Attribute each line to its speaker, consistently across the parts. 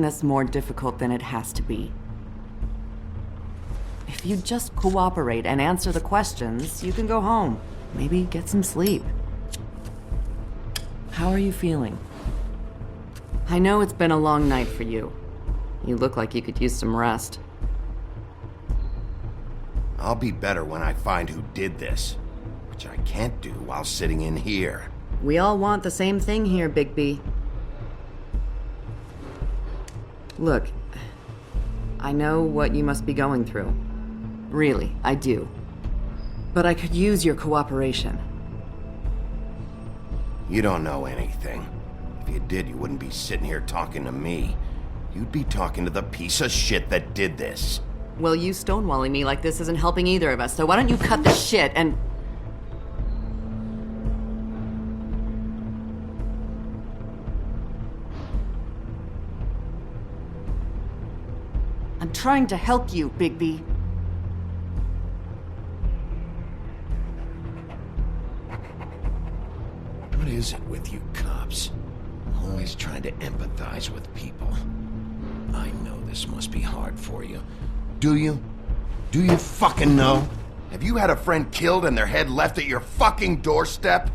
Speaker 1: this more difficult than it has to be. If you just cooperate and answer the questions, you can go home. Maybe get some sleep. How are you feeling? I know it's been a long night for you. You look like you could use some rest.
Speaker 2: I'll be better when I find who did this, which I can't do while sitting in here.
Speaker 1: We all want the same thing here, Bigby. Look, I know what you must be going through. Really, I do. But I could use your cooperation.
Speaker 2: You don't know anything. If you did, you wouldn't be sitting here talking to me. You'd be talking to the piece of shit that did this.
Speaker 1: Well, you stonewalling me like this isn't helping either of us, so why don't you cut the shit and... I'm trying to help you, Bigby.
Speaker 2: What is it with you cops? Always trying to empathize with people. I know this must be hard for you. Do you? Do you fucking know? Have you had a friend killed and their head left at your fucking doorstep?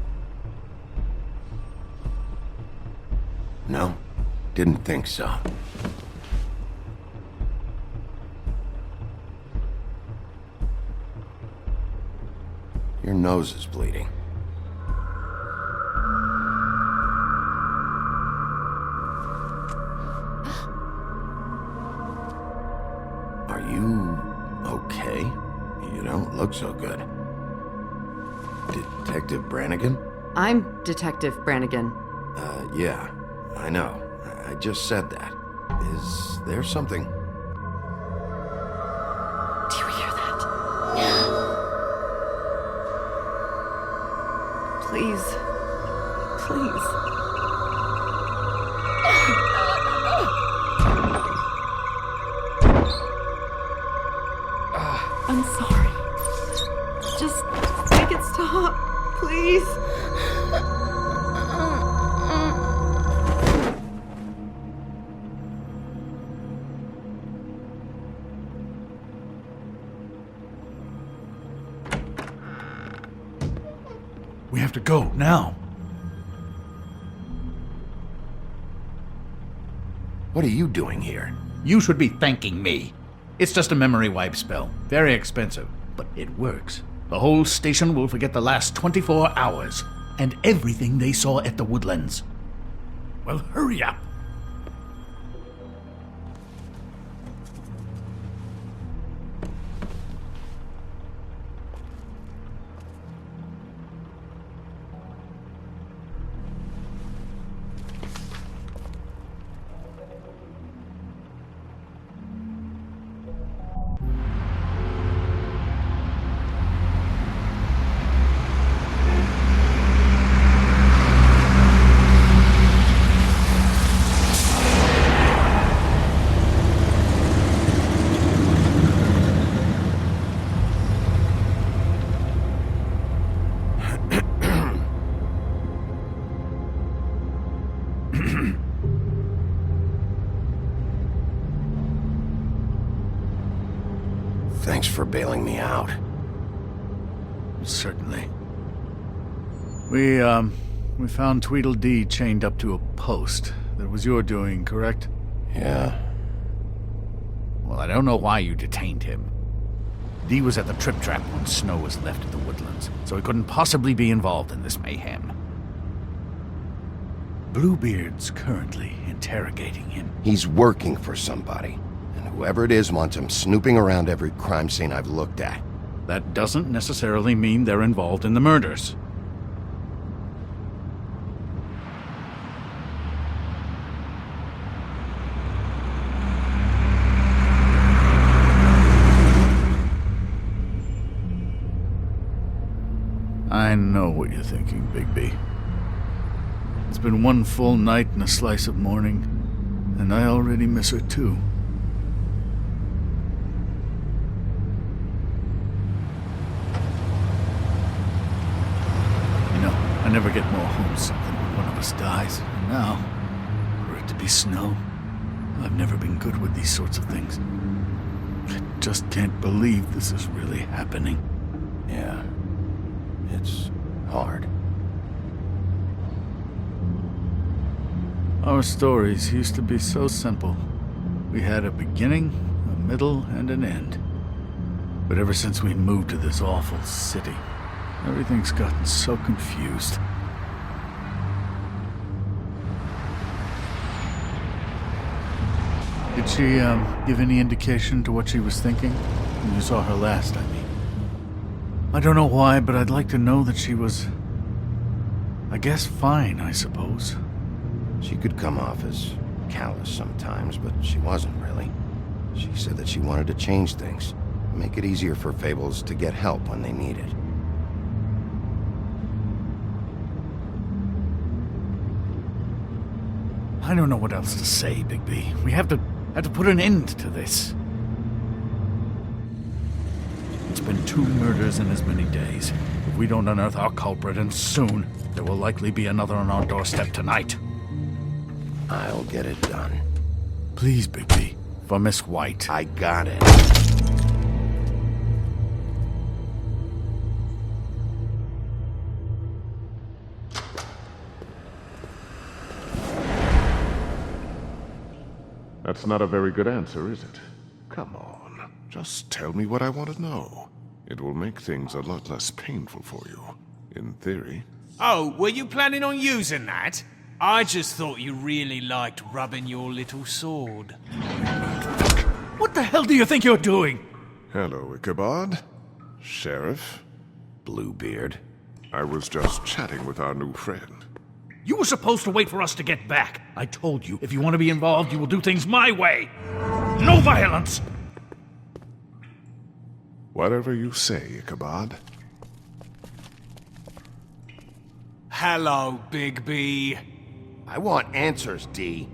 Speaker 2: No? Didn't think so. Your nose is bleeding. Are you okay? You don't look so good. Detective Brannigan?
Speaker 1: I'm Detective Brannigan.
Speaker 2: Yeah, I know. I just said that. Is there something?
Speaker 1: Do you hear that? Please. Please. I'm sorry. Just make it stop, please.
Speaker 3: We have to go, now.
Speaker 2: What are you doing here?
Speaker 3: You should be thanking me. It's just a memory wipe spell. Very expensive, but it works. The whole station will forget the last 24 hours, and everything they saw at the Woodlands. Well, hurry up.
Speaker 2: Thanks for bailing me out.
Speaker 3: Certainly. We found Tweedledee chained up to a post. That was your doing, correct?
Speaker 2: Yeah.
Speaker 3: Well, I don't know why you detained him. Dee was at the Trip Trap when Snow was left at the Woodlands, so he couldn't possibly be involved in this mayhem. Bluebeard's currently interrogating him.
Speaker 2: He's working for somebody. And whoever it is wants him snooping around every crime scene I've looked at.
Speaker 3: That doesn't necessarily mean they're involved in the murders. I know what you're thinking, Bigby. It's been one full night and a slice of morning, and I already miss her too. You know, I never get more homesick than when one of us dies. And now, for it to be Snow, I've never been good with these sorts of things. I just can't believe this is really happening.
Speaker 2: Yeah. It's hard.
Speaker 3: Our stories used to be so simple. We had a beginning, a middle, and an end. But ever since we moved to this awful city, everything's gotten so confused. Did she, give any indication to what she was thinking? When you saw her last, I mean. I don't know why, but I'd like to know that she was... I guess fine, I suppose.
Speaker 2: She could come off as callous sometimes, but she wasn't really. She said that she wanted to change things, make it easier for Fables to get help when they need it.
Speaker 3: I don't know what else to say, Bigby. We have to put an end to this. It's been 2 murders in as many days. If we don't unearth our culprit, and soon, there will likely be another on our doorstep tonight.
Speaker 2: I'll get it done.
Speaker 3: Please, Bigby. For Miss White.
Speaker 2: I got it.
Speaker 4: That's not a very good answer, is it? Come on, just tell me what I want to know. It will make things a lot less painful for you, in theory.
Speaker 5: Oh, were you planning on using that? I just thought you really liked rubbing your little sword.
Speaker 3: What the hell do you think you're doing?
Speaker 4: Hello, Ichabod. Sheriff.
Speaker 2: Bluebeard.
Speaker 4: I was just chatting with our new friend.
Speaker 3: You were supposed to wait for us to get back. I told you, if you want to be involved, you will do things my way. No violence!
Speaker 4: Whatever you say, Ichabod.
Speaker 5: Hello, Bigby.
Speaker 2: I want answers, D.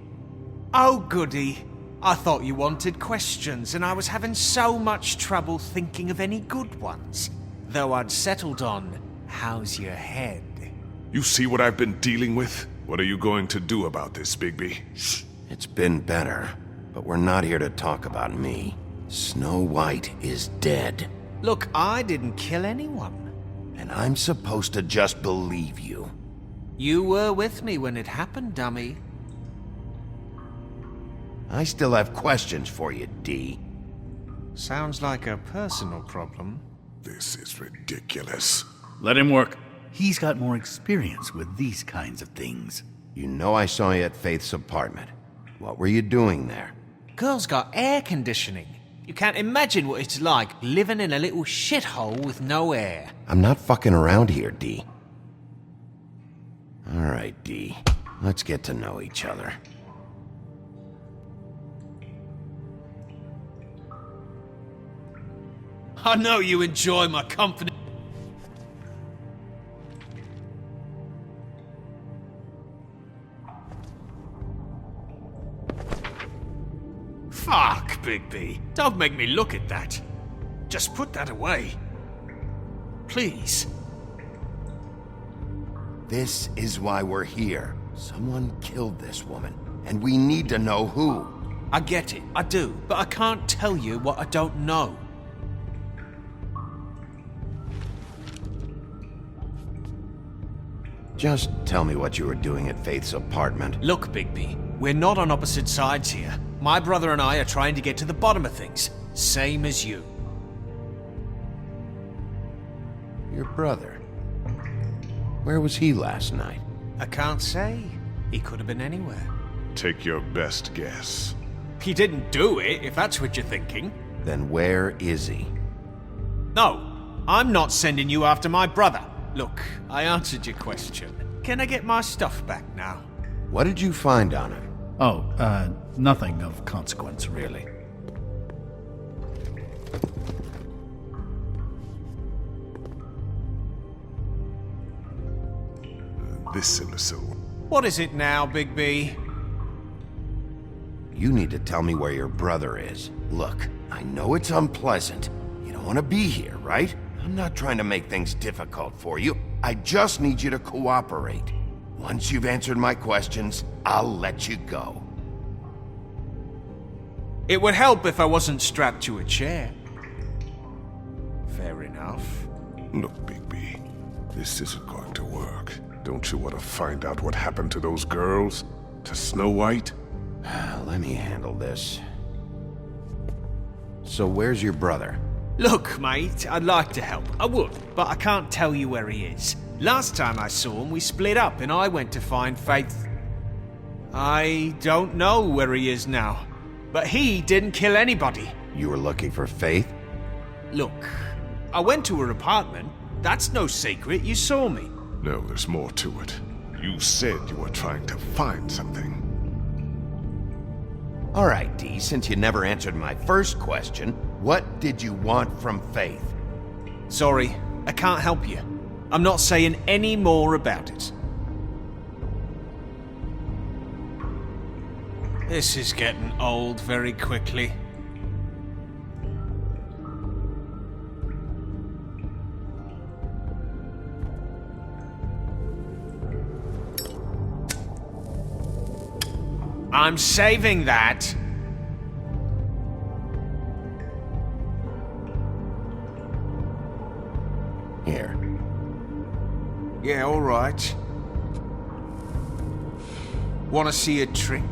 Speaker 5: Oh, goody. I thought you wanted questions, and I was having so much trouble thinking of any good ones. Though I'd settled on, how's your head?
Speaker 4: You see what I've been dealing with? What are you going to do about this, Bigby?
Speaker 2: Shh. It's been better, but we're not here to talk about me. Snow White is dead.
Speaker 5: Look, I didn't kill anyone.
Speaker 2: And I'm supposed to just believe you.
Speaker 5: You were with me when it happened, dummy.
Speaker 2: I still have questions for you, D.
Speaker 5: Sounds like a personal problem.
Speaker 4: This is ridiculous.
Speaker 3: Let him work. He's got more experience with these kinds of things.
Speaker 2: You know I saw you at Faith's apartment. What were you doing there?
Speaker 5: Girl's got air conditioning. You can't imagine what it's like living in a little shithole with no air.
Speaker 2: I'm not fucking around here, D. All right, D. Let's get to know each other.
Speaker 5: I know you enjoy my company. Fuck, Bigby. Don't make me look at that. Just put that away. Please.
Speaker 2: This is why we're here. Someone killed this woman, and we need to know who.
Speaker 5: I get it, I do, but I can't tell you what I don't know.
Speaker 2: Just tell me what you were doing at Faith's apartment.
Speaker 5: Look, Bigby, we're not on opposite sides here. My brother and I are trying to get to the bottom of things, same as you.
Speaker 2: Your brother. Where was he last night?
Speaker 5: I can't say. He could have been anywhere.
Speaker 4: Take your best guess.
Speaker 5: He didn't do it, if that's what you're thinking.
Speaker 2: Then where is he?
Speaker 5: No, I'm not sending you after my brother. Look, I answered your question. Can I get my stuff back now?
Speaker 2: What did you find on him?
Speaker 3: Oh, nothing of consequence, really.
Speaker 4: This imbecile.
Speaker 5: What is it now, Bigby?
Speaker 2: You need to tell me where your brother is. Look, I know it's unpleasant. You don't want to be here, right? I'm not trying to make things difficult for you. I just need you to cooperate. Once you've answered my questions, I'll let you go.
Speaker 5: It would help if I wasn't strapped to a chair. Fair enough.
Speaker 4: Look, Bigby, this isn't going to work. Don't you want to find out what happened to those girls? To Snow White?
Speaker 2: Let me handle this. So where's your brother?
Speaker 5: Look, mate, I'd like to help. I would, but I can't tell you where he is. Last time I saw him, we split up and I went to find Faith. I don't know where he is now, but he didn't kill anybody.
Speaker 2: You were looking for Faith?
Speaker 5: Look, I went to her apartment. That's no secret, you saw me.
Speaker 4: No, there's more to it. You said you were trying to find something.
Speaker 2: All right, Dee, since you never answered my first question, what did you want from Faith?
Speaker 5: Sorry, I can't help you. I'm not saying any more about it. This is getting old very quickly. I'm saving that.
Speaker 2: Here.
Speaker 5: Yeah, all right. Want to see a trick?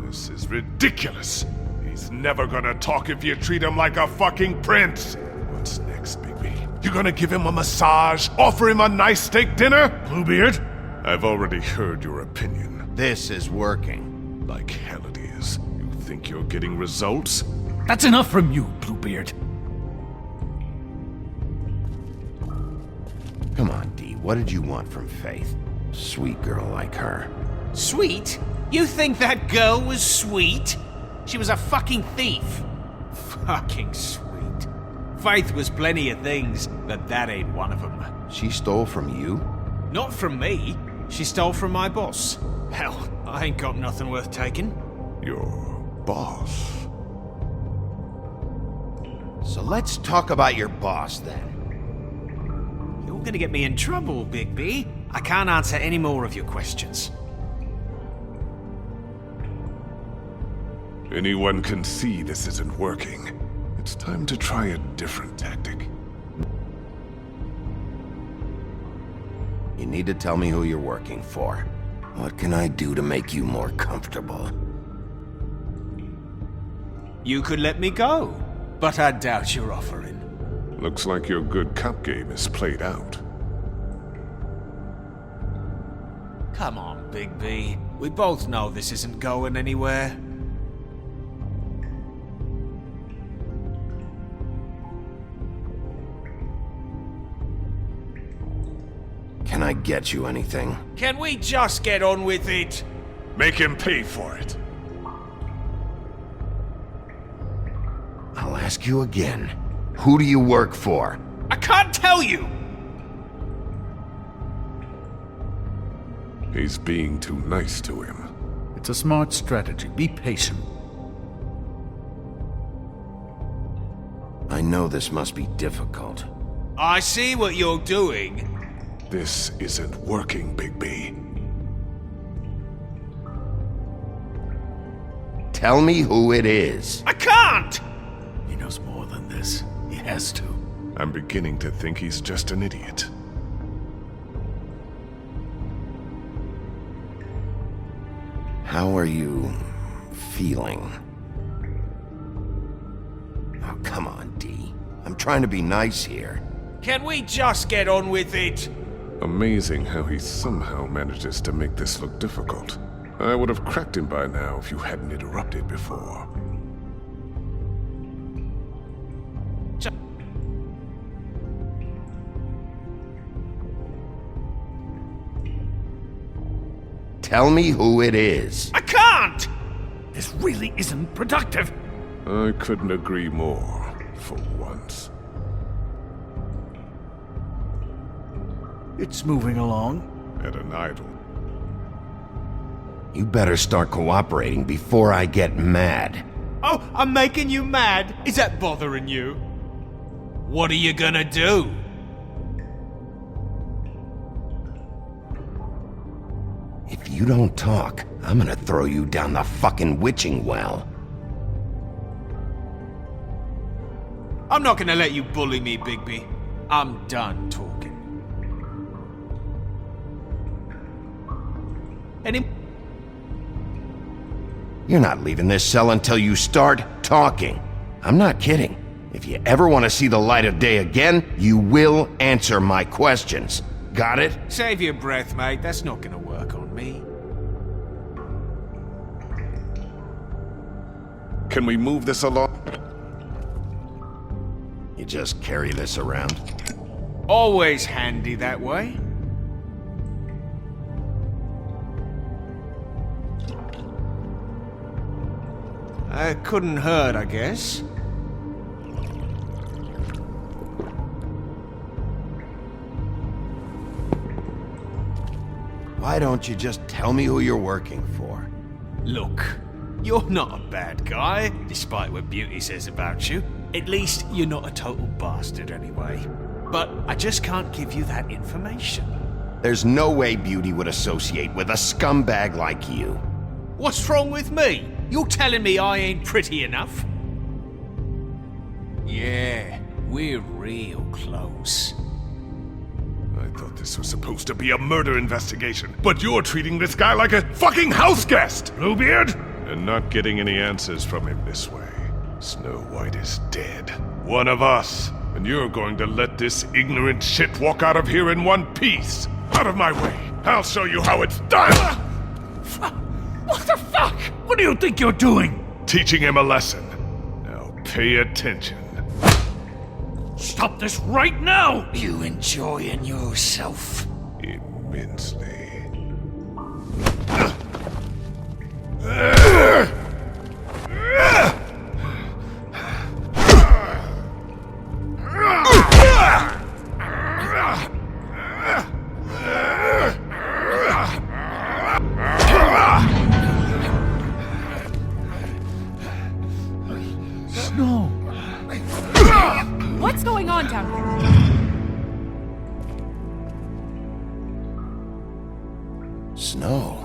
Speaker 4: This is ridiculous. He's never gonna talk if you treat him like a fucking prince. What's next, Bigby? You gonna give him a massage? Offer him a nice steak dinner? Bluebeard? I've already heard your opinion.
Speaker 2: This is working.
Speaker 4: Like hell it is. You think you're getting results?
Speaker 3: That's enough from you, Bluebeard.
Speaker 2: Come on, Dee, what did you want from Faith? Sweet girl like her.
Speaker 5: Sweet? You think that girl was sweet? She was a fucking thief. Fucking sweet. Faith was plenty of things, but that ain't one of them.
Speaker 2: She stole from you?
Speaker 5: Not from me. She stole from my boss. Hell, I ain't got nothing worth taking.
Speaker 4: Your boss?
Speaker 2: So let's talk about your boss then.
Speaker 5: You're gonna get me in trouble, Bigby. I can't answer any more of your questions.
Speaker 4: Anyone can see this isn't working. It's time to try a different tactic.
Speaker 2: You need to tell me who you're working for. What can I do to make you more comfortable?
Speaker 5: You could let me go, but I doubt you're offering.
Speaker 4: Looks like your good cop game is played out.
Speaker 5: Come on, Bigby. We both know this isn't going anywhere.
Speaker 2: Can I get you anything?
Speaker 5: Can we just get on with it?
Speaker 4: Make him pay for it.
Speaker 2: I'll ask you again. Who do you work for?
Speaker 5: I can't tell you!
Speaker 4: He's being too nice to him.
Speaker 3: It's a smart strategy. Be patient.
Speaker 2: I know this must be difficult.
Speaker 5: I see what you're doing.
Speaker 4: This isn't working, Bigby.
Speaker 2: Tell me who it is.
Speaker 5: I can't!
Speaker 3: He knows more than this. He has to.
Speaker 4: I'm beginning to think he's just an idiot.
Speaker 2: How are you feeling? Oh, come on, Dee. I'm trying to be nice here.
Speaker 5: Can we just get on with it?
Speaker 4: Amazing how he somehow manages to make this look difficult. I would have cracked him by now if you hadn't interrupted before.
Speaker 2: Tell me who it is.
Speaker 5: I can't!
Speaker 3: This really isn't productive.
Speaker 4: I couldn't agree more, for once.
Speaker 3: It's moving along.
Speaker 4: At an idol.
Speaker 2: You better start cooperating before I get mad.
Speaker 5: Oh, I'm making you mad? Is that bothering you? What are you gonna do?
Speaker 2: you don't talk, I'm gonna throw you down the fucking witching well.
Speaker 5: I'm not gonna let you bully me, Bigby. I'm done talking.
Speaker 2: You're not leaving this cell until you start talking. I'm not kidding. If you ever want to see the light of day again, you will answer my questions. Got it?
Speaker 5: Save your breath, mate. That's not gonna work on me.
Speaker 4: Can we move this along?
Speaker 2: You just carry this around.
Speaker 5: Always handy that way. Couldn't hurt, I guess.
Speaker 2: Why don't you just tell me who you're working for?
Speaker 5: Look, you're not a bad guy, despite what Beauty says about you. At least you're not a total bastard anyway. But I just can't give you that information.
Speaker 2: There's no way Beauty would associate with a scumbag like you.
Speaker 5: What's wrong with me? You're telling me I ain't pretty enough? Yeah, we're real close.
Speaker 4: I thought this was supposed to be a murder investigation, but you're treating this guy like a fucking house guest, Bluebeard! And not getting any answers from him this way. Snow White is dead. One of us. And you're going to let this ignorant shit walk out of here in one piece. Out of my way. I'll show you how it's done!
Speaker 3: What the fuck? What do you think you're doing?
Speaker 4: Teaching him a lesson. Now pay attention.
Speaker 3: Stop this right now!
Speaker 5: You enjoying yourself?
Speaker 4: Immensely.
Speaker 3: No.
Speaker 6: What's going on down here?
Speaker 2: Snow.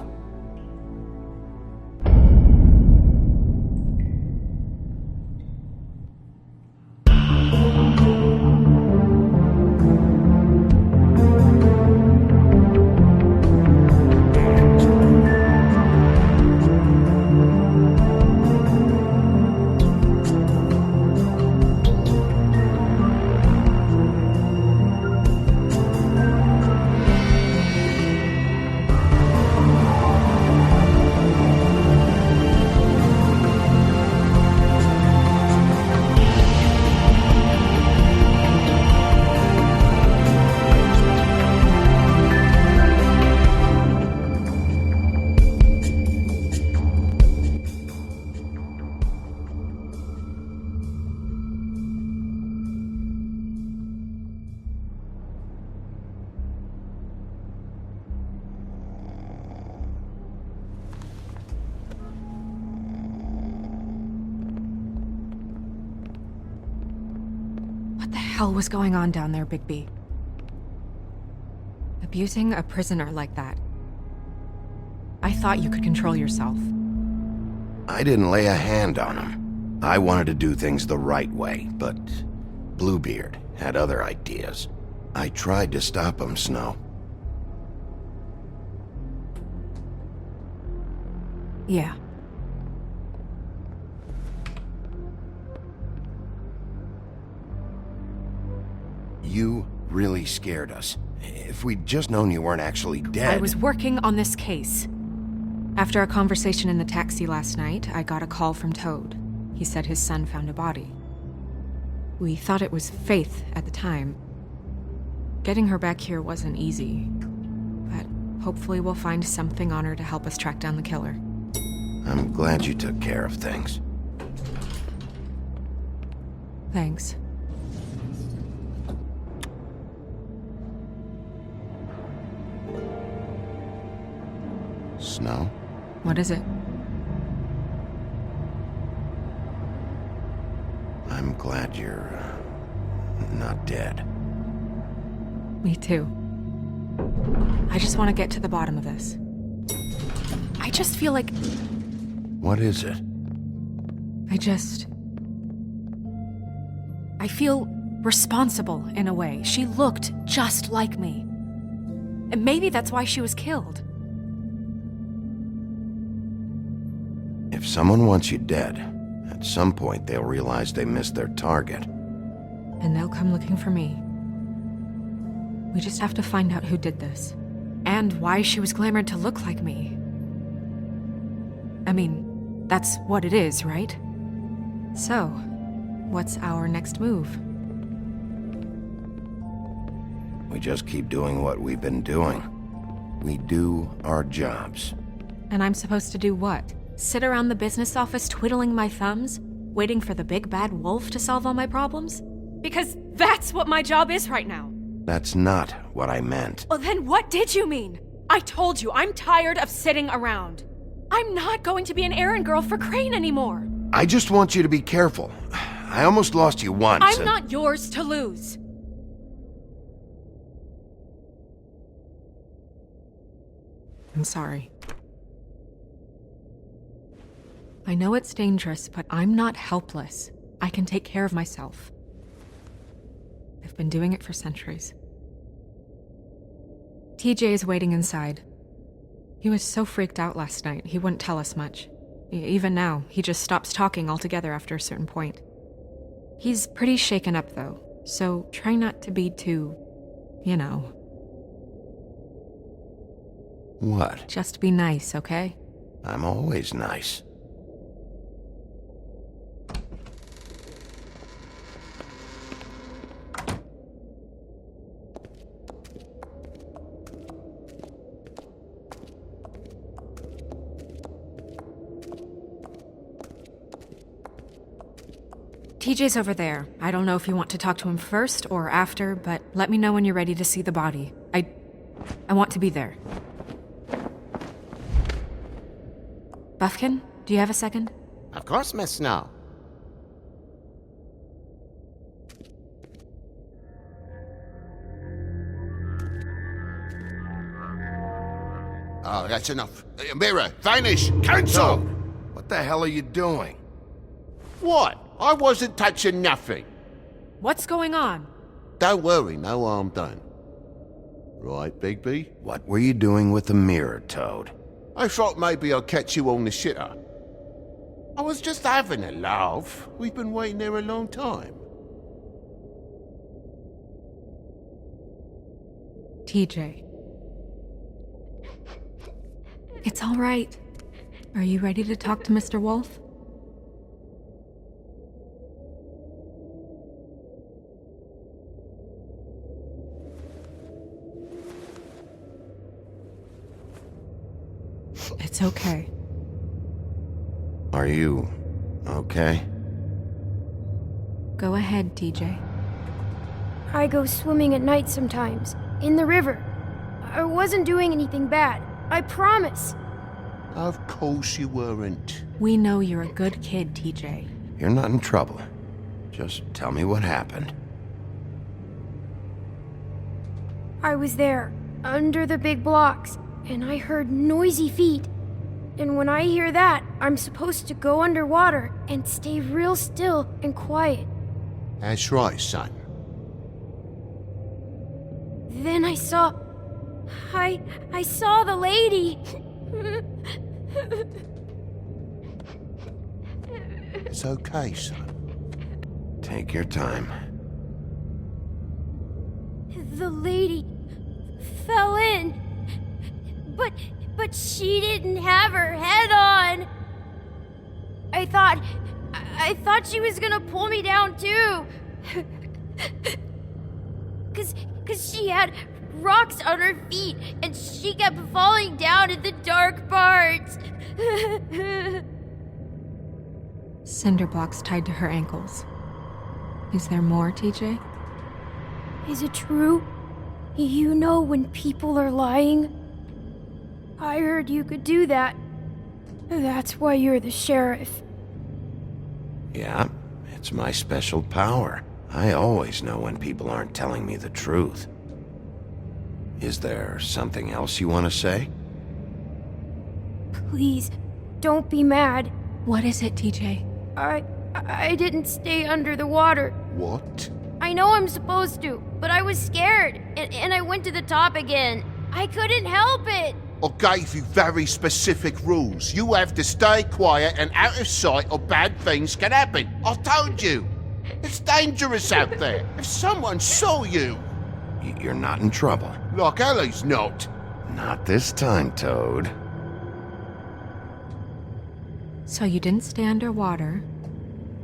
Speaker 6: What the hell was going on down there, Bigby? Abusing a prisoner like that. I thought you could control yourself.
Speaker 2: I didn't lay a hand on him. I wanted to do things the right way, but Bluebeard had other ideas. I tried to stop him, Snow.
Speaker 6: Yeah.
Speaker 2: You really scared us. If we'd just known you weren't actually dead...
Speaker 6: I was working on this case. After a conversation in the taxi last night, I got a call from Toad. He said his son found a body. We thought it was Faith at the time. Getting her back here wasn't easy, but hopefully we'll find something on her to help us track down the killer.
Speaker 2: I'm glad you took care of things.
Speaker 6: Thanks.
Speaker 2: Snow?
Speaker 6: What is it?
Speaker 2: I'm glad you're... not dead.
Speaker 6: Me too. I just want to get to the bottom of this. I just feel like
Speaker 2: What is it?
Speaker 6: I feel responsible in a way. She looked just like me. And maybe that's why she was killed.
Speaker 2: If someone wants you dead, at some point they'll realize they missed their target.
Speaker 6: And they'll come looking for me. We just have to find out who did this. And why she was glamored to look like me. I mean, that's what it is, right? So, what's our next move?
Speaker 2: We just keep doing what we've been doing. We do our jobs.
Speaker 6: And I'm supposed to do what? Sit around the business office twiddling my thumbs, waiting for the big bad wolf to solve all my problems? Because that's what my job is right now.
Speaker 2: That's not what I meant.
Speaker 6: Well, then what did you mean? I told you, I'm tired of sitting around. I'm not going to be an errand girl for Crane anymore.
Speaker 2: I just want you to be careful. I almost lost you once.
Speaker 6: I'm not yours to lose. I'm sorry. I know it's dangerous, but I'm not helpless. I can take care of myself. I've been doing it for centuries. TJ is waiting inside. He was so freaked out last night, he wouldn't tell us much. Even now, he just stops talking altogether after a certain point. He's pretty shaken up, though, so try not to be too, you know.
Speaker 2: What?
Speaker 6: Just be nice, okay?
Speaker 2: I'm always nice.
Speaker 6: TJ's over there. I don't know if you want to talk to him first or after, but let me know when you're ready to see the body. I want to be there. Buffkin, do you have a second?
Speaker 7: Of course, Miss Snow. Oh, that's enough. Mira, vanish! Cancel!
Speaker 2: What the hell are you doing?
Speaker 7: What? I wasn't touching nothing.
Speaker 6: What's going on?
Speaker 7: Don't worry, no harm done. Right, Bigby?
Speaker 2: What were you doing with the mirror, Toad?
Speaker 7: I thought maybe I'd catch you on the shitter. I was just having a laugh. We've been waiting there a long time.
Speaker 6: TJ. It's all right. Are you ready to talk to Mr. Wolf? It's okay.
Speaker 2: Are you okay?
Speaker 6: Go ahead, TJ.
Speaker 8: I go swimming at night sometimes, in the river. I wasn't doing anything bad, I promise.
Speaker 7: Of course you weren't.
Speaker 6: We know you're a good kid, TJ.
Speaker 2: You're not in trouble. Just tell me what happened.
Speaker 8: I was there, under the big blocks, and I heard noisy feet. And when I hear that, I'm supposed to go underwater and stay real still and quiet.
Speaker 7: That's right, son.
Speaker 8: Then I saw the lady.
Speaker 7: It's okay, son.
Speaker 2: Take your time.
Speaker 8: The lady fell in. But she didn't have her head on. I thought she was gonna pull me down too. Cause she had rocks on her feet and she kept falling down in the dark parts.
Speaker 6: Cinder blocks tied to her ankles. Is there more, TJ?
Speaker 8: Is it true? You know when people are lying? I heard you could do that. That's why you're the sheriff.
Speaker 2: Yeah, it's my special power. I always know when people aren't telling me the truth. Is there something else you want to say?
Speaker 8: Please, don't be mad.
Speaker 6: What is it, TJ?
Speaker 8: I didn't stay under the water.
Speaker 7: What?
Speaker 8: I know I'm supposed to, but I was scared, and I went to the top again. I couldn't help it.
Speaker 7: I gave you very specific rules. You have to stay quiet and out of sight or bad things can happen. I told you. It's dangerous out there. If someone saw you...
Speaker 2: You're not in trouble.
Speaker 7: Like Ellie's not.
Speaker 2: Not this time, Toad.
Speaker 6: So you didn't stay underwater.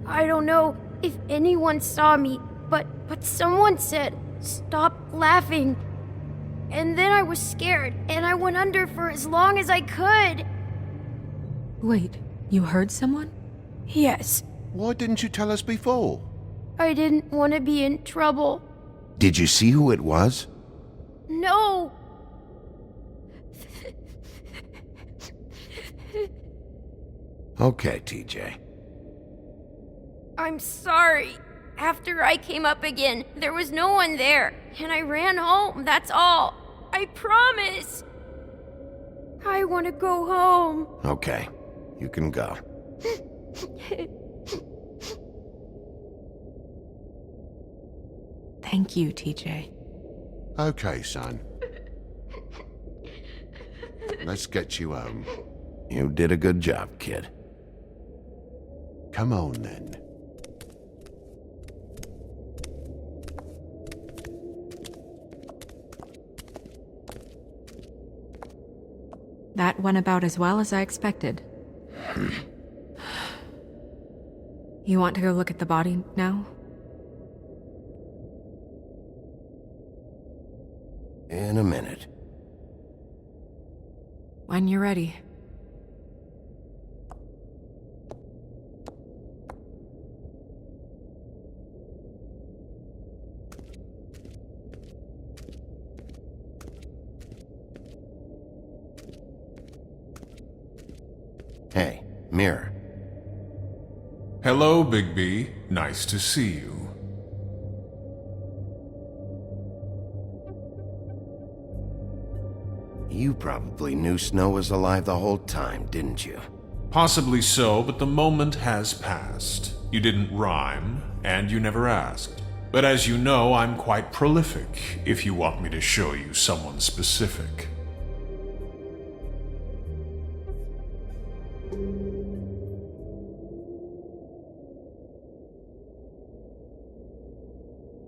Speaker 8: I don't know if anyone saw me, but someone said, "Stop laughing." And then I was scared, and I went under for as long as I could.
Speaker 6: Wait, you heard someone?
Speaker 8: Yes,
Speaker 7: Why didn't you tell us before?
Speaker 8: I didn't want to be in trouble.
Speaker 2: Did you see who it was?
Speaker 8: No!
Speaker 2: Okay, TJ.
Speaker 8: I'm sorry. After I came up again, there was no one there, and I ran home, that's all. I promise. I want to go home.
Speaker 2: Okay, you can go.
Speaker 6: Thank you, TJ.
Speaker 7: Okay, son. Let's get you home.
Speaker 2: You did a good job, kid.
Speaker 7: Come on, then.
Speaker 6: That went about as well as I expected. You want to go look at the body now?
Speaker 2: In a minute.
Speaker 6: When you're ready.
Speaker 2: Hey, Mirror.
Speaker 4: Hello, Bigby. Nice to see you.
Speaker 2: You probably knew Snow was alive the whole time, didn't you?
Speaker 4: Possibly so, but the moment has passed. You didn't rhyme, and you never asked. But as you know, I'm quite prolific, if you want me to show you someone specific.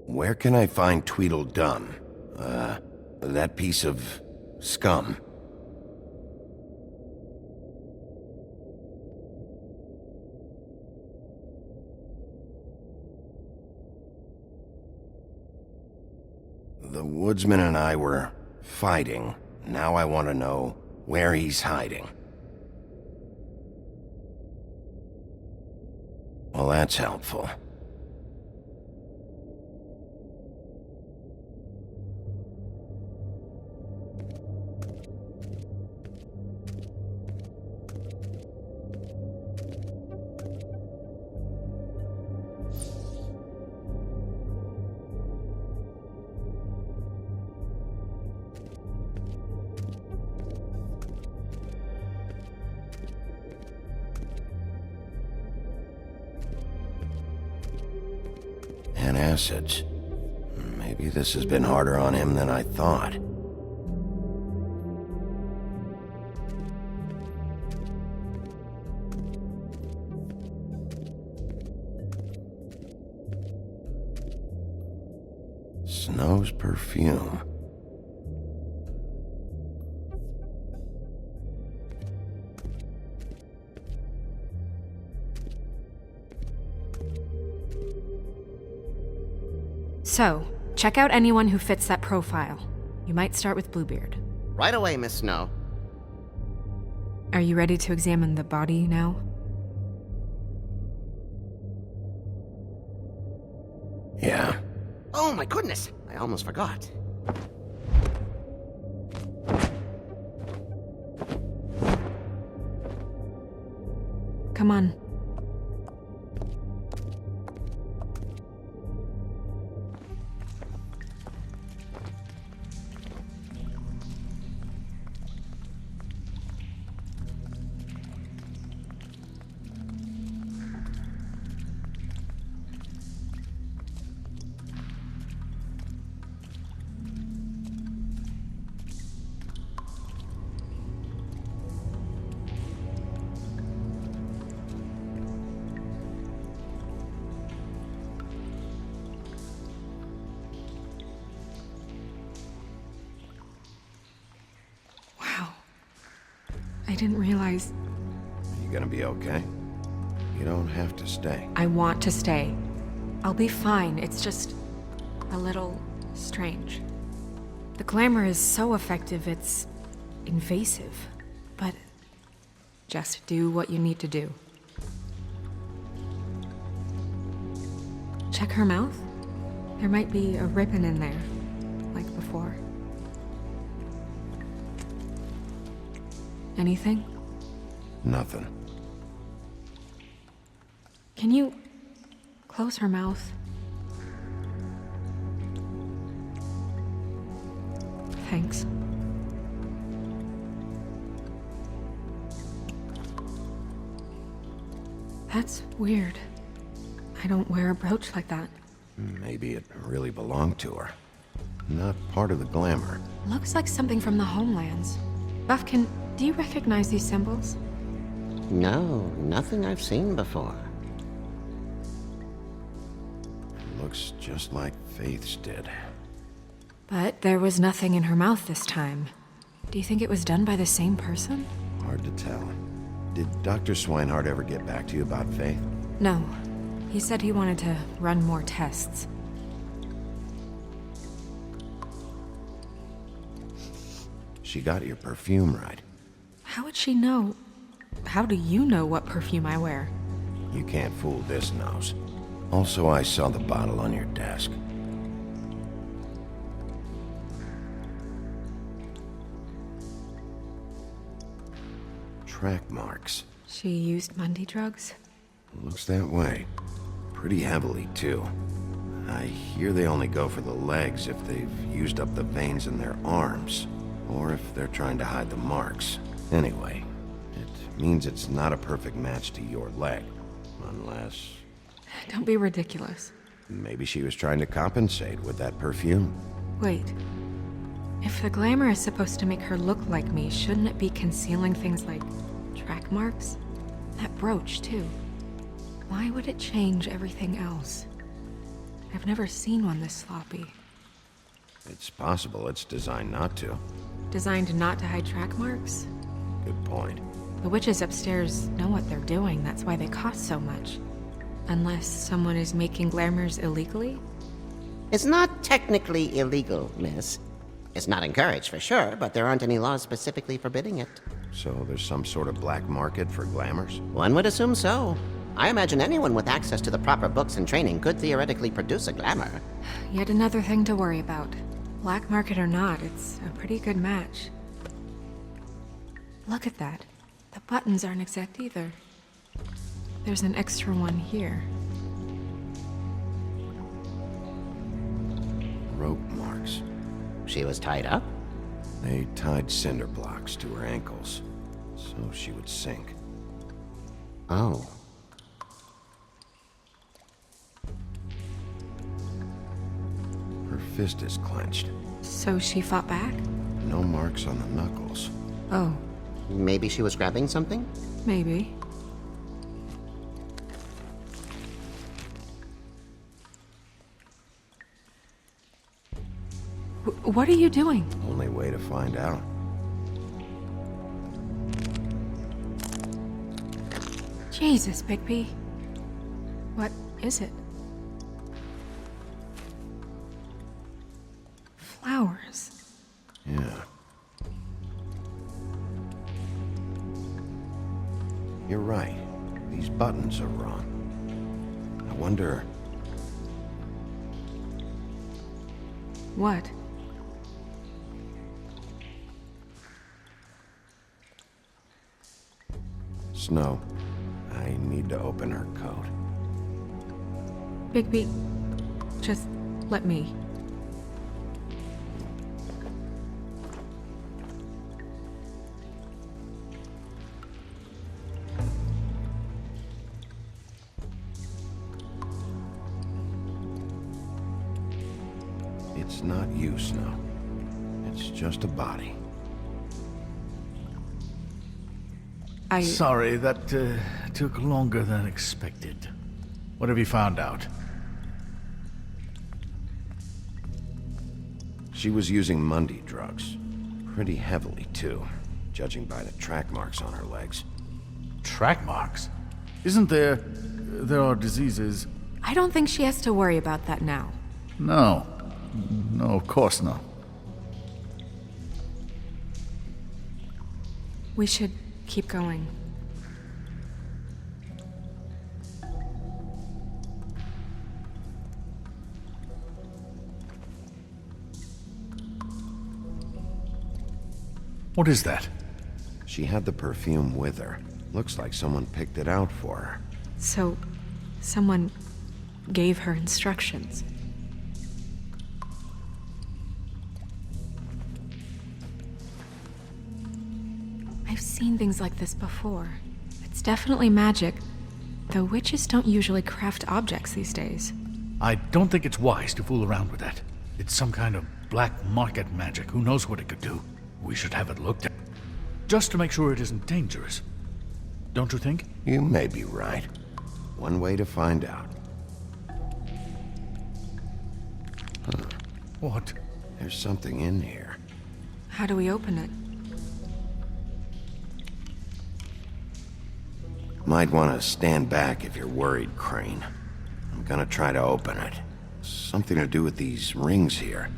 Speaker 2: Where can I find Tweedledum? That piece of scum. The woodsman and I were fighting. Now I want to know where he's hiding. Well, that's helpful. Acids. Maybe this has been harder on him than I thought. Snow's perfume.
Speaker 6: So, check out anyone who fits that profile. You might start with Bluebeard.
Speaker 9: Right away, Miss Snow.
Speaker 6: Are you ready to examine the body now?
Speaker 2: Yeah.
Speaker 9: Oh my goodness, I almost forgot.
Speaker 6: Come on. I didn't realize...
Speaker 2: You gonna be okay? You don't have to stay.
Speaker 6: I want to stay. I'll be fine. It's just a little strange. The glamour is so effective, it's invasive. But just do what you need to do. Check her mouth. There might be a ribbon in there, like before. Anything?
Speaker 2: Nothing.
Speaker 6: Can you close her mouth? Thanks. That's weird. I don't wear a brooch like that.
Speaker 2: Maybe it really belonged to her. Not part of the glamour.
Speaker 6: Looks like something from the homelands. Buffkin, do you recognize these symbols?
Speaker 9: No, nothing I've seen before.
Speaker 2: Looks just like Faith's did.
Speaker 6: But there was nothing in her mouth this time. Do you think it was done by the same person?
Speaker 2: Hard to tell. Did Dr. Swinehart ever get back to you about Faith?
Speaker 6: No. He said he wanted to run more tests.
Speaker 2: She got your perfume right.
Speaker 6: How would she know? How do you know what perfume I wear?
Speaker 2: You can't fool this nose. Also, I saw the bottle on your desk. Track marks.
Speaker 6: She used Mundy drugs?
Speaker 2: Looks that way. Pretty heavily, too. I hear they only go for the legs if they've used up the veins in their arms, or if they're trying to hide the marks. Anyway, it means it's not a perfect match to your leg. Unless...
Speaker 6: Don't be ridiculous.
Speaker 2: maybe she was trying to compensate with that perfume.
Speaker 6: Wait. If the glamour is supposed to make her look like me, shouldn't it be concealing things like track marks? That brooch, too. Why would it change everything else? I've never seen one this sloppy.
Speaker 2: It's possible it's designed not to.
Speaker 6: Designed not to hide track marks?
Speaker 2: Good point.
Speaker 6: The witches upstairs know what they're doing, that's why they cost so much. Unless someone is making glamours illegally?
Speaker 9: It's not technically illegal, miss. It's not encouraged for sure, but there aren't any laws specifically forbidding it.
Speaker 2: So there's some sort of black market for glamours?
Speaker 9: One would assume so. I imagine anyone with access to the proper books and training could theoretically produce a glamour.
Speaker 6: Yet another thing to worry about. Black market or not, it's a pretty good match. Look at that. The buttons aren't exact either. There's an extra one here.
Speaker 2: Rope marks.
Speaker 9: She was tied up?
Speaker 2: They tied cinder blocks to her ankles, so she would sink.
Speaker 9: Oh.
Speaker 2: Her fist is clenched.
Speaker 6: So she fought back?
Speaker 2: No marks on the knuckles.
Speaker 6: Oh,
Speaker 9: Maybe she was grabbing something?
Speaker 6: maybe. What are you doing?
Speaker 2: Only way to find out.
Speaker 6: Jesus, Bigby. What is it? Flowers.
Speaker 2: Yeah. You're right. These buttons are wrong. I wonder...
Speaker 6: What?
Speaker 2: Snow, I need to open her coat.
Speaker 6: Bigby, just let me.
Speaker 2: It's not you, Snow. It's just a body.
Speaker 3: Sorry, that took longer than expected. What have you found out?
Speaker 2: She was using Mundy drugs. Pretty heavily, too. judging by the track marks on her legs.
Speaker 3: Track marks? Isn't there... there are diseases...
Speaker 6: I don't think she has to worry about that now.
Speaker 3: No. No, of course not.
Speaker 6: We should keep going.
Speaker 3: What is that?
Speaker 2: She had the perfume with her. Looks like someone picked it out for her.
Speaker 6: So, someone gave her instructions. I've seen things like this before. It's definitely magic, though witches don't usually craft objects these days.
Speaker 3: I don't think it's wise to fool around with that. It's some kind of black market magic. Who knows what it could do? We should have it looked at. Just to make sure it isn't dangerous. Don't you think?
Speaker 2: You may be right. One way to find out.
Speaker 3: What?
Speaker 2: There's something in here.
Speaker 6: How do we open it?
Speaker 2: Might want to stand back if you're worried, Crane. I'm gonna try to open it. Something to do with these rings here.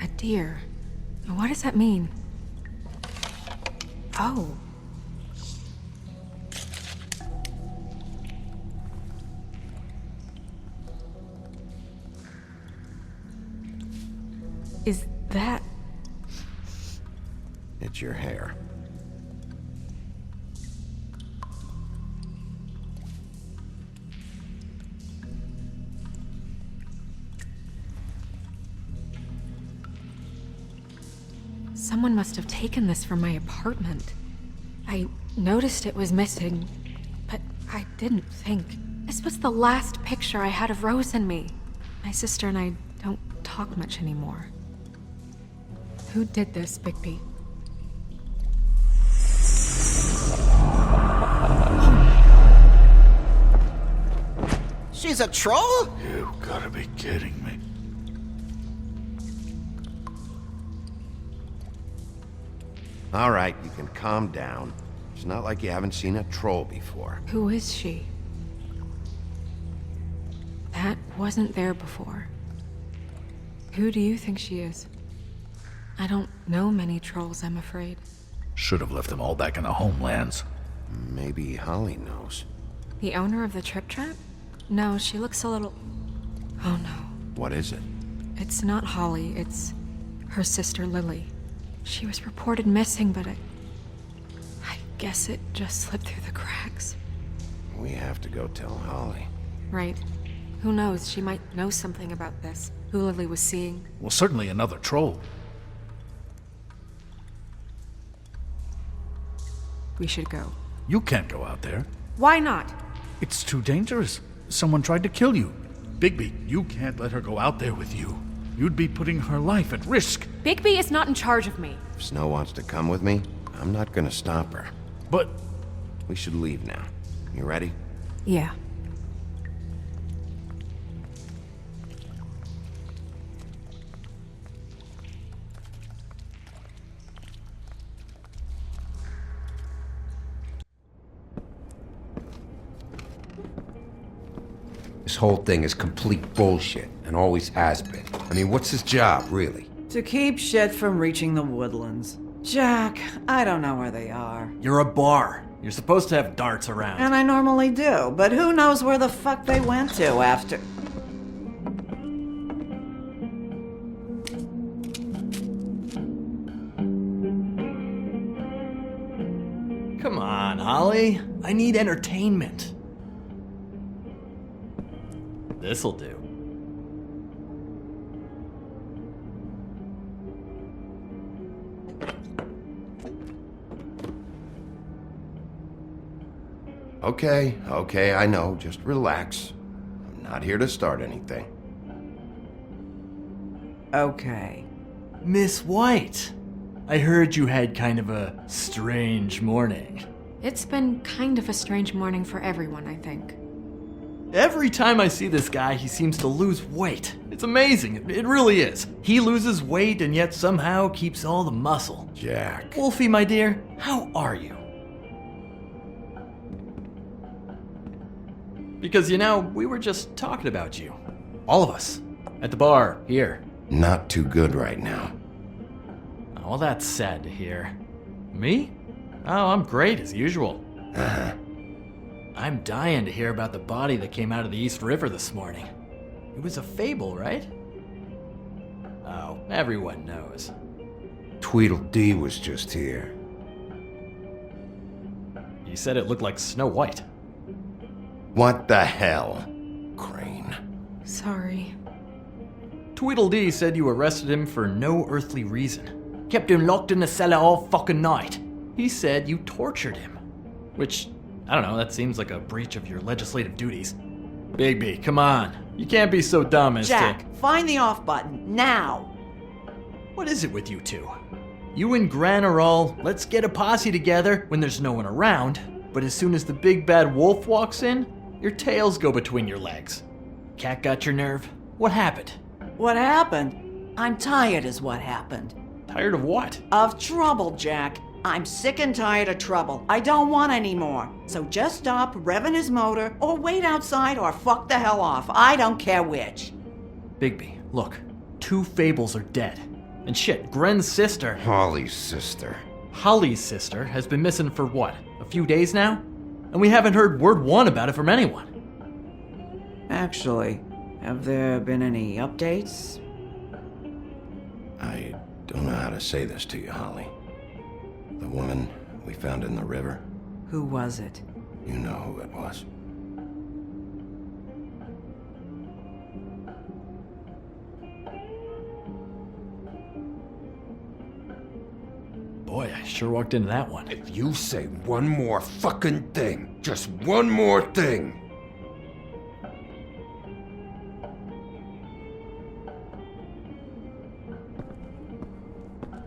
Speaker 6: A deer. What does that mean? Oh. Is that...
Speaker 2: It's your hair.
Speaker 6: Someone must have taken this from my apartment. I noticed it was missing, but I didn't think. This was the last picture I had of Rose and me. My sister and I don't talk much anymore. Who did this, Bigby?
Speaker 9: She's a troll?
Speaker 3: You gotta be kidding me.
Speaker 2: All right, you can calm down. It's not like you haven't seen a troll before.
Speaker 6: Who is she? That wasn't there before. Who do you think she is? I don't know many trolls, I'm afraid.
Speaker 3: Should have left them all back in the homelands.
Speaker 2: Maybe Holly knows.
Speaker 6: The owner of the Trip Trap? No, she looks a little... Oh no.
Speaker 2: What is it?
Speaker 6: It's not Holly, it's her sister Lily. She was reported missing, but I guess it just slipped through the cracks.
Speaker 2: We have to go tell Holly.
Speaker 6: Right. Who knows, she might know something about this. Who Lily was seeing.
Speaker 3: Well, certainly another troll.
Speaker 6: We should go.
Speaker 3: You can't go out there.
Speaker 6: Why not?
Speaker 3: It's too dangerous. Someone tried to kill you. Bigby, you can't let her go out there with you. You'd be putting her life at risk.
Speaker 6: Bigby is not in charge of me.
Speaker 2: If Snow wants to come with me, I'm not gonna stop her.
Speaker 3: But...
Speaker 2: We should leave now. You ready?
Speaker 6: Yeah.
Speaker 10: This whole thing is complete bullshit, and always has been. I mean, what's his job, really?
Speaker 11: To keep shit from reaching the woodlands. Jack, I don't know where they are.
Speaker 12: You're a bar. You're supposed to have darts around.
Speaker 11: And I normally do, but who knows where the fuck they went to after...
Speaker 12: Come on, Holly. I need entertainment. This'll do.
Speaker 2: Okay, I know. Just relax. I'm not here to start anything.
Speaker 11: Okay.
Speaker 12: Miss White, I heard you had kind of a strange morning.
Speaker 6: It's been kind of a strange morning for everyone, I think.
Speaker 12: Every time I see this guy, he seems to lose weight. It's amazing. It really is. He loses weight and yet somehow keeps all the muscle.
Speaker 2: Jack.
Speaker 12: Wolfie, my dear, how are you? Because, we were just talking about you. All of us. At the bar, here.
Speaker 2: Not too good right now.
Speaker 12: Oh, well, that's sad to hear. Me? Oh, I'm great, as usual.
Speaker 2: Uh-huh.
Speaker 12: I'm dying to hear about the body that came out of the East River this morning. It was a fable, right? Oh, everyone knows.
Speaker 2: Tweedledee was just here.
Speaker 12: You said it looked like Snow White.
Speaker 2: What the hell? Crane.
Speaker 6: Sorry.
Speaker 12: Tweedledee said you arrested him for no earthly reason. Kept him locked in the cellar all fucking night. He said you tortured him. Which, I don't know, that seems like a breach of your legislative duties. Bigby, come on. You can't be so dumb as
Speaker 11: Jack, find the off button, now!
Speaker 12: What is it with you two? You and Gran are all, let's get a posse together when there's no one around, but as soon as the big bad wolf walks in, your tails go between your legs. Cat got your nerve? What happened?
Speaker 11: What happened? I'm tired is what happened.
Speaker 12: Tired of what?
Speaker 11: Of trouble, Jack. I'm sick and tired of trouble. I don't want any more. So just stop revving his motor, or wait outside, or fuck the hell off. I don't care which.
Speaker 12: Bigby, look. 2 fables are dead. And shit, Gren's sister...
Speaker 2: Holly's sister.
Speaker 12: Holly's sister has been missing for what? A few days now? And we haven't heard word one about it from anyone.
Speaker 11: Actually, have there been any updates?
Speaker 2: I don't know how to say this to you, Holly. The woman we found in the river.
Speaker 11: Who was it?
Speaker 2: You know who it was.
Speaker 12: Boy, I sure walked into that one.
Speaker 10: If you say one more fucking thing, just one more thing.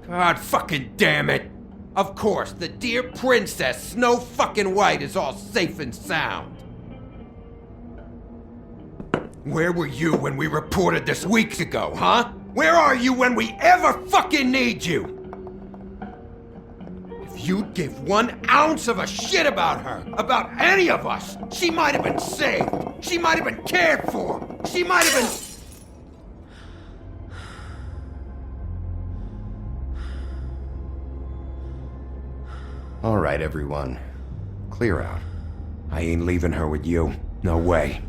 Speaker 10: God fucking damn it! Of course, the dear princess, Snow fucking White, is all safe and sound. Where were you when we reported this weeks ago, huh? Where are you when we ever fucking need you? If you'd give 1 ounce of a shit about her, about any of us, she might have been saved. She might have been cared for. She might have been...
Speaker 2: All right, everyone. Clear out.
Speaker 10: I ain't leaving her with you. No way.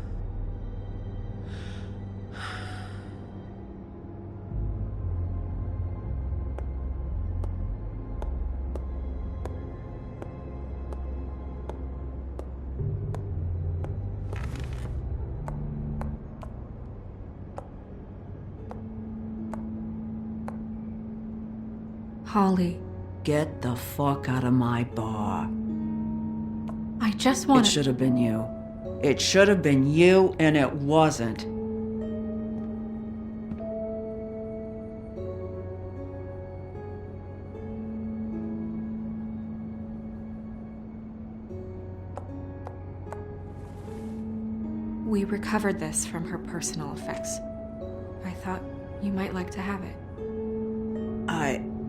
Speaker 6: Holly,
Speaker 11: Get the fuck out of my bar.
Speaker 6: I just
Speaker 11: It
Speaker 6: want
Speaker 11: should have been you. It should have been you, and it wasn't.
Speaker 6: We recovered this from her personal effects. I thought you might like to have it.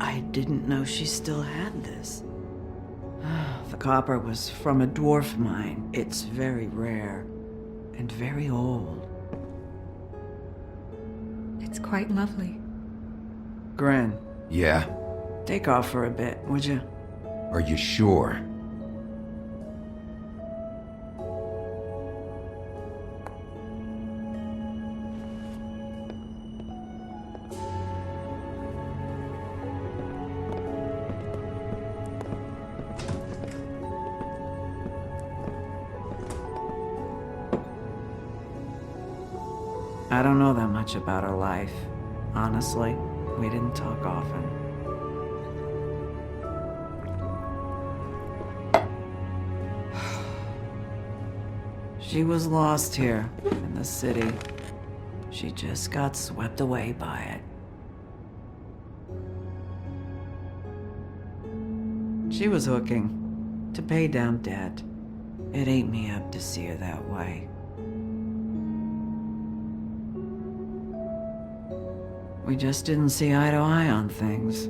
Speaker 11: I didn't know she still had this. The copper was from a dwarf mine. It's very rare and very old.
Speaker 6: It's quite lovely.
Speaker 11: Gren,
Speaker 10: Yeah?
Speaker 11: take off for a bit, would you?
Speaker 10: Are you sure?
Speaker 11: I don't know that much about her life. Honestly, we didn't talk often. She was lost here in the city. She just got swept away by it.
Speaker 13: She was hooking. To pay down debt. It ate me up to see her that way. We just didn't see eye to eye on things.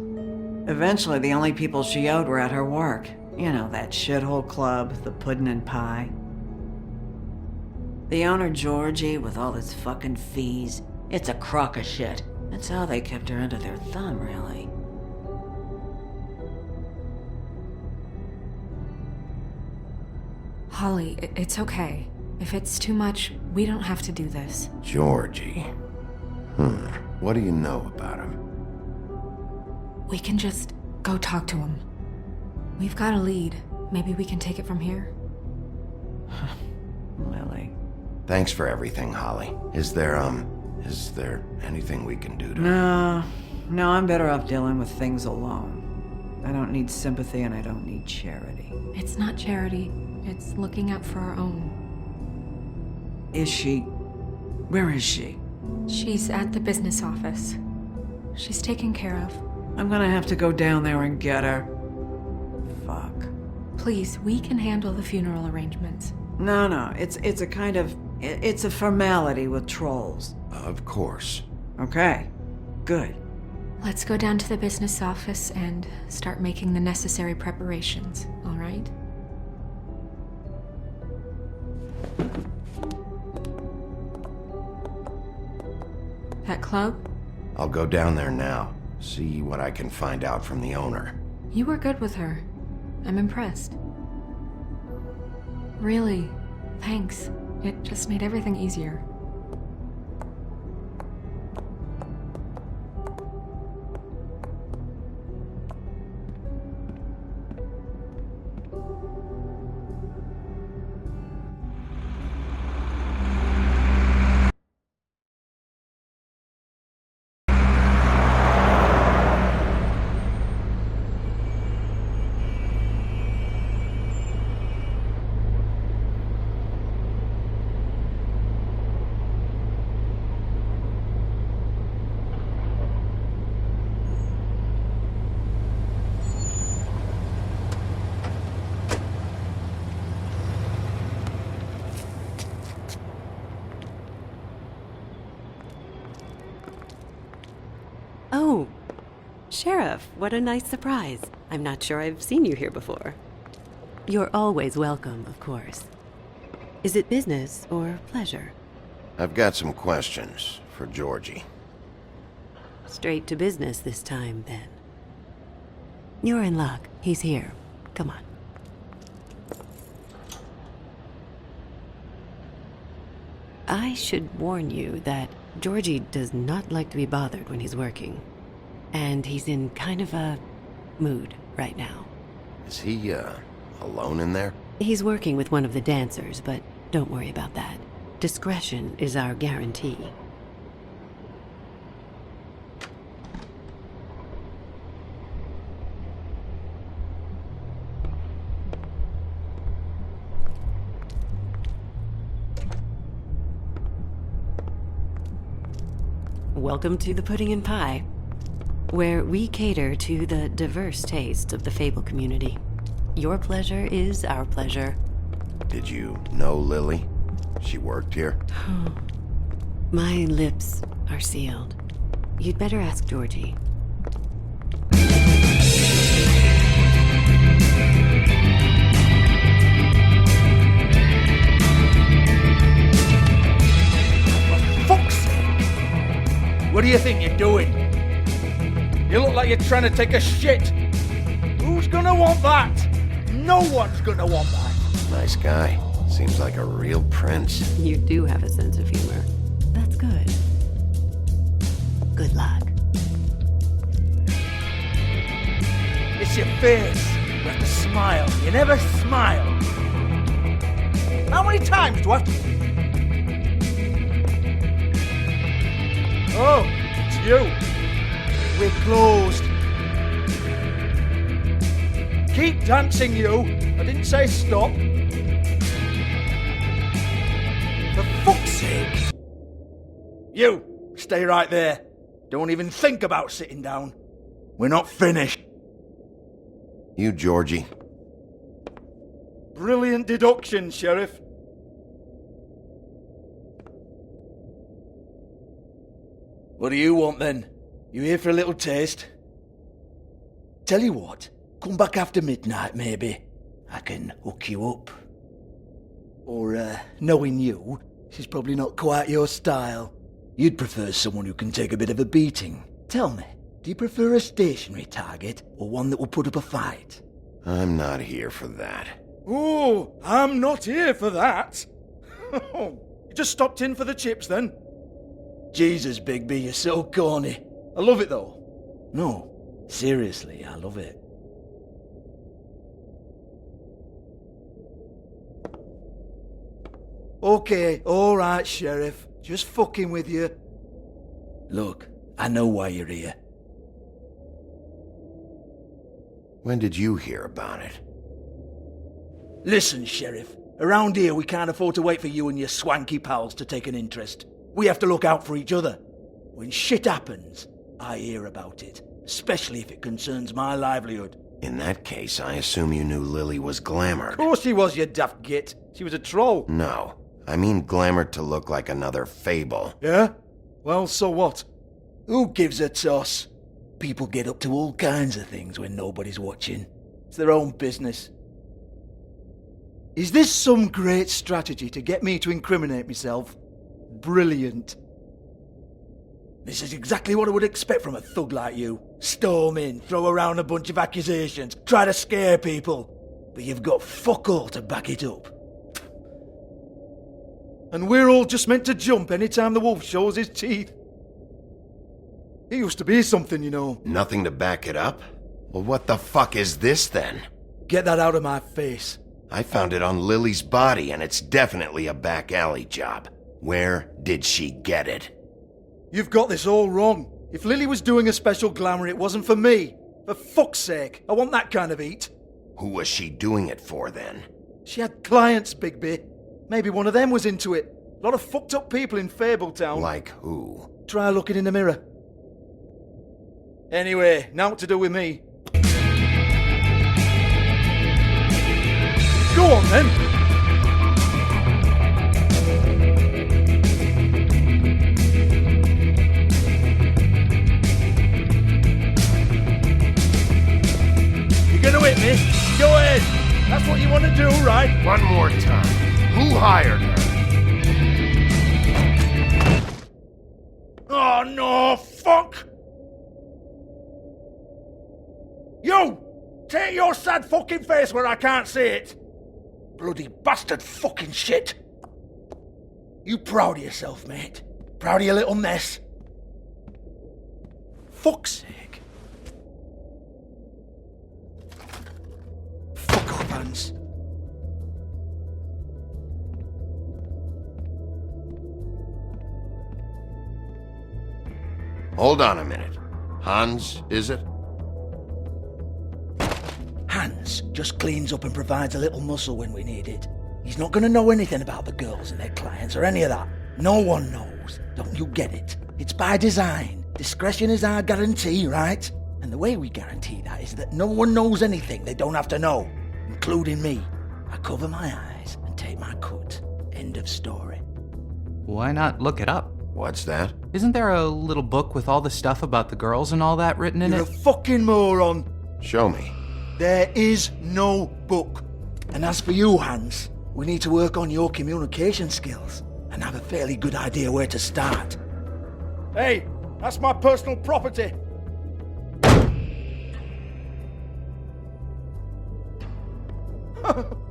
Speaker 13: Eventually, the only people she owed were at her work. You know, that shithole club, the Puddin' and Pie. The owner, Georgie, with all his fucking fees, it's a crock of shit. That's how they kept her under their thumb, really.
Speaker 6: Holly, it's okay. If it's too much, we don't have to do this.
Speaker 2: Georgie. What do you know about him?
Speaker 6: We can just go talk to him. We've got a lead. Maybe we can take it from here?
Speaker 13: Lily.
Speaker 2: Thanks for everything, Holly. Is there anything we can do to...
Speaker 13: No, I'm better off dealing with things alone. I don't need sympathy and I don't need charity.
Speaker 6: It's not charity. It's looking out for our own.
Speaker 13: Is she... Where is she?
Speaker 6: She's at the business office. She's taken care of.
Speaker 13: I'm gonna have to go down there and get her. Fuck.
Speaker 6: Please, we can handle the funeral arrangements.
Speaker 13: No, it's a kind of... It's a formality with trolls.
Speaker 2: Of course.
Speaker 13: Okay, good.
Speaker 6: Let's go down to the business office and start making the necessary preparations, all right? That club?
Speaker 2: I'll go down there now. See what I can find out from the owner.
Speaker 6: You were good with her. I'm impressed. Really, thanks. It just made everything easier.
Speaker 14: Oh, Sheriff, what a nice surprise. I'm not sure I've seen you here before. You're always welcome, of course. Is it business or pleasure?
Speaker 2: I've got some questions for Georgie.
Speaker 14: Straight to business this time, then. You're in luck. He's here. Come on. I should warn you that Georgie does not like to be bothered when he's working. And he's in kind of a mood right now.
Speaker 2: Is he, alone in there?
Speaker 14: He's working with one of the dancers, but don't worry about that. Discretion is our guarantee. Welcome to the Pudding and Pie, where we cater to the diverse tastes of the Fable community. Your pleasure is our pleasure.
Speaker 2: Did you know Lily? She worked here?
Speaker 14: My lips are sealed. You'd better ask Georgie.
Speaker 3: Fuck's sake! What do you think you're doing? You look like you're trying to take a shit. Who's gonna want that? No one's gonna want that.
Speaker 2: Nice guy. Seems like a real prince.
Speaker 14: You do have a sense of humor. That's good. Good luck.
Speaker 3: It's your face. You have to smile. You never smile. How many times do I have to... Oh, it's you. We're closed. Keep dancing, you. I didn't say stop. For fuck's sake. You, stay right there. Don't even think about sitting down. We're not finished.
Speaker 2: You, Georgie.
Speaker 15: Brilliant deduction, Sheriff. What do you want then? You here for a little taste? Tell you what, come back after midnight maybe. I can hook you up. Or, knowing you, she's probably not quite your style. You'd prefer someone who can take a bit of a beating. Tell me, do you prefer a stationary target or one that will put up a fight?
Speaker 2: I'm not here for that.
Speaker 15: Oh, I'm not here for that. You just stopped in for the chips then? Jesus, Bigby, you're so corny. I love it though. No, seriously, I love it. Okay, alright, Sheriff. Just fucking with you. Look, I know why you're here.
Speaker 2: When did you hear about it?
Speaker 15: Listen, Sheriff. Around here, we can't afford to wait for you and your swanky pals to take an interest. We have to look out for each other. When shit happens, I hear about it. Especially if it concerns my livelihood.
Speaker 2: In that case, I assume you knew Lily was glamored.
Speaker 15: Of course she was, you daft git. She was a troll.
Speaker 2: No. I mean glamored to look like another fable.
Speaker 15: Yeah? Well, so what? Who gives a toss? People get up to all kinds of things when nobody's watching. It's their own business. Is this some great strategy to get me to incriminate myself? Brilliant. This is exactly what I would expect from a thug like you. Storm in, throw around a bunch of accusations, try to scare people. But you've got fuck all to back it up. And we're all just meant to jump any time the wolf shows his teeth. He used to be something, you know.
Speaker 2: Nothing to back it up? Well, what the fuck is this then?
Speaker 15: Get that out of my face.
Speaker 2: I found it on Lily's body, and it's definitely a back alley job. Where did she get it?
Speaker 15: You've got this all wrong. If Lily was doing a special glamour, it wasn't for me. For fuck's sake, I want that kind of eat.
Speaker 2: Who was she doing it for, then?
Speaker 15: She had clients, Bigby. Maybe one of them was into it. A lot of fucked up people in Fabletown.
Speaker 2: Like who?
Speaker 15: Try looking in the mirror. Anyway, now what to do with me. Go on, then. You're gonna hit me? Go ahead. That's what you want to do, right?
Speaker 4: One more time. Who hired her?
Speaker 15: Oh, no, fuck! You! Take your sad fucking face where I can't see it! Bloody bastard fucking shit! You proud of yourself, mate? Proud of your little mess? Fuck's sake. Fuck off, Hans.
Speaker 2: Hold on a minute. Hans, is it?
Speaker 15: Hans just cleans up and provides a little muscle when we need it. He's not going to know anything about the girls and their clients or any of that. No one knows. Don't you get it? It's by design. Discretion is our guarantee, right? And the way we guarantee that is that no one knows anything they don't have to know, including me. I cover my eyes and take my cut. End of story.
Speaker 16: Why not look it up?
Speaker 2: What's that?
Speaker 16: Isn't there a little book with all the stuff about the girls and all that written in
Speaker 15: You're
Speaker 16: it?
Speaker 15: a fucking moron.
Speaker 2: Show me.
Speaker 15: There is no book. And as for you, Hans, we need to work on your communication skills and have a fairly good idea where to start. Hey, that's my personal property.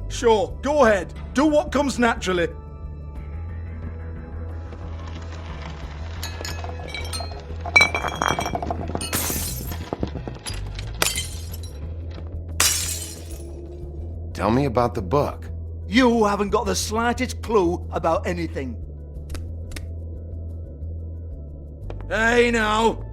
Speaker 15: Sure, go ahead. Do what comes naturally.
Speaker 2: Tell me about the book.
Speaker 15: You haven't got the slightest clue about anything. Hey, now.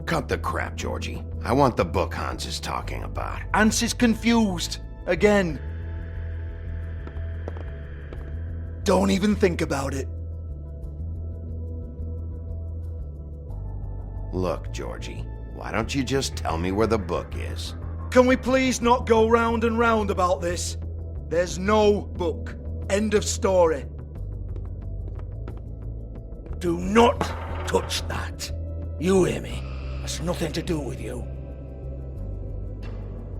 Speaker 2: Cut the crap, Georgie. I want the book Hans is talking about.
Speaker 15: Hans is confused. Again. Don't even think about it.
Speaker 2: Look, Georgie, why don't you just tell me where the book is?
Speaker 15: Can we please not go round and round about this? There's no book. End of story. Do not touch that. You hear me? That's nothing to do with you.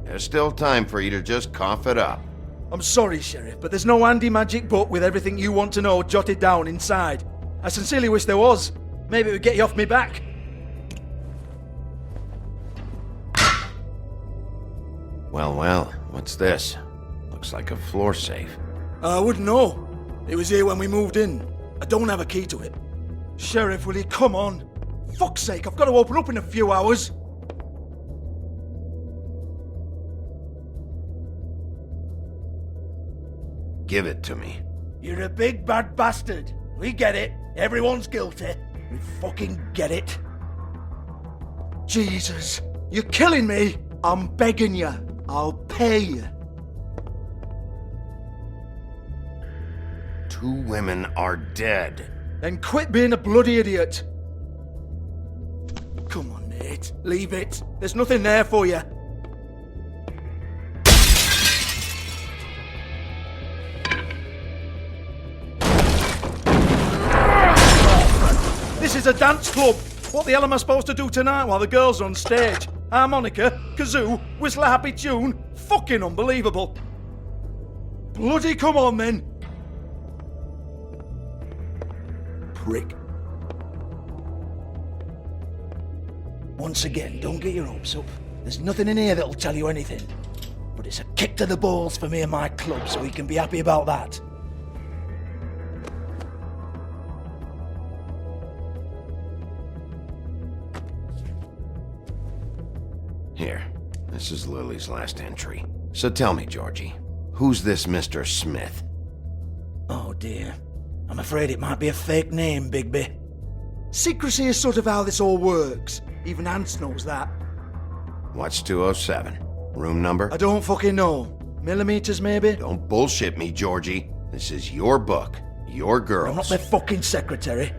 Speaker 2: There's still time for you to just cough it up.
Speaker 15: I'm sorry, Sheriff, but there's no handy magic book with everything you want to know jotted down inside. I sincerely wish there was. Maybe it would get you off me back.
Speaker 2: Well, what's this? Looks like a floor safe.
Speaker 15: I wouldn't know. It was here when we moved in. I don't have a key to it. Sheriff, will you come on? Fuck's sake, I've got to open up in a few hours.
Speaker 2: Give it to me.
Speaker 15: You're a big bad bastard. We get it. Everyone's guilty. We fucking get it. Jesus, you're killing me. I'm begging you. I'll pay you.
Speaker 2: 2 women are dead.
Speaker 15: Then quit being a bloody idiot. Come on, Nate. Leave it. There's nothing there for you. This is a dance club. What the hell am I supposed to do tonight while the girls are on stage? Harmonica, kazoo, whistle a happy tune? Fucking unbelievable. Bloody come on then. Prick. Once again, don't get your hopes up. There's nothing in here that'll tell you anything. But it's a kick to the balls for me and my club, so we can be happy about that.
Speaker 2: Here, this is Lily's last entry. So tell me, Georgie, who's this Mr. Smith?
Speaker 15: Oh dear. I'm afraid it might be a fake name, Bigby. Secrecy is sort of how this all works. Even Ants knows that.
Speaker 2: What's 207? Room number?
Speaker 15: I don't fucking know. Millimeters, maybe?
Speaker 2: Don't bullshit me, Georgie. This is your book. Your girls.
Speaker 15: I'm not their fucking secretary.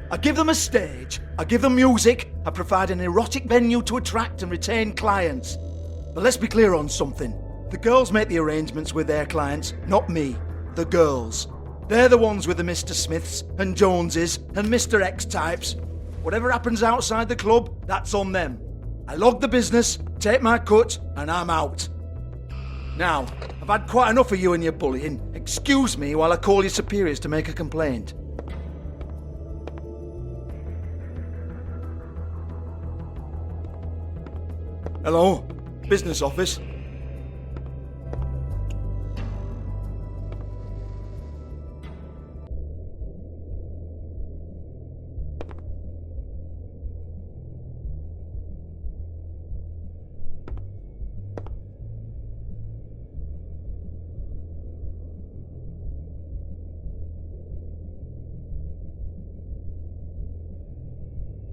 Speaker 15: I give them a stage, I give them music, I provide an erotic venue to attract and retain clients. But let's be clear on something. The girls make the arrangements with their clients, not me. The girls. They're the ones with the Mr. Smiths and Joneses and Mr. X types. Whatever happens outside the club, that's on them. I log the business, take my cut, and I'm out. Now, I've had quite enough of you and your bullying. Excuse me while I call your superiors to make a complaint. Hello? Business office?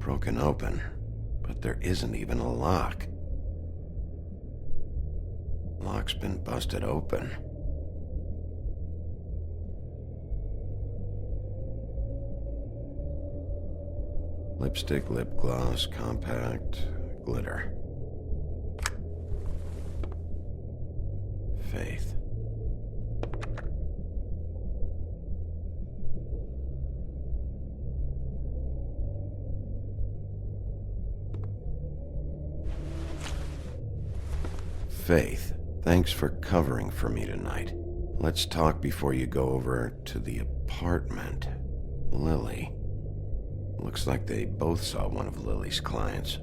Speaker 2: Broken open, but there isn't even a lock. Lock's been busted open. Lipstick, lip gloss, compact, glitter. Faith. Faith. Thanks for covering for me tonight. Let's talk before you go over to the apartment. Lily. Looks like they both saw one of Lily's clients.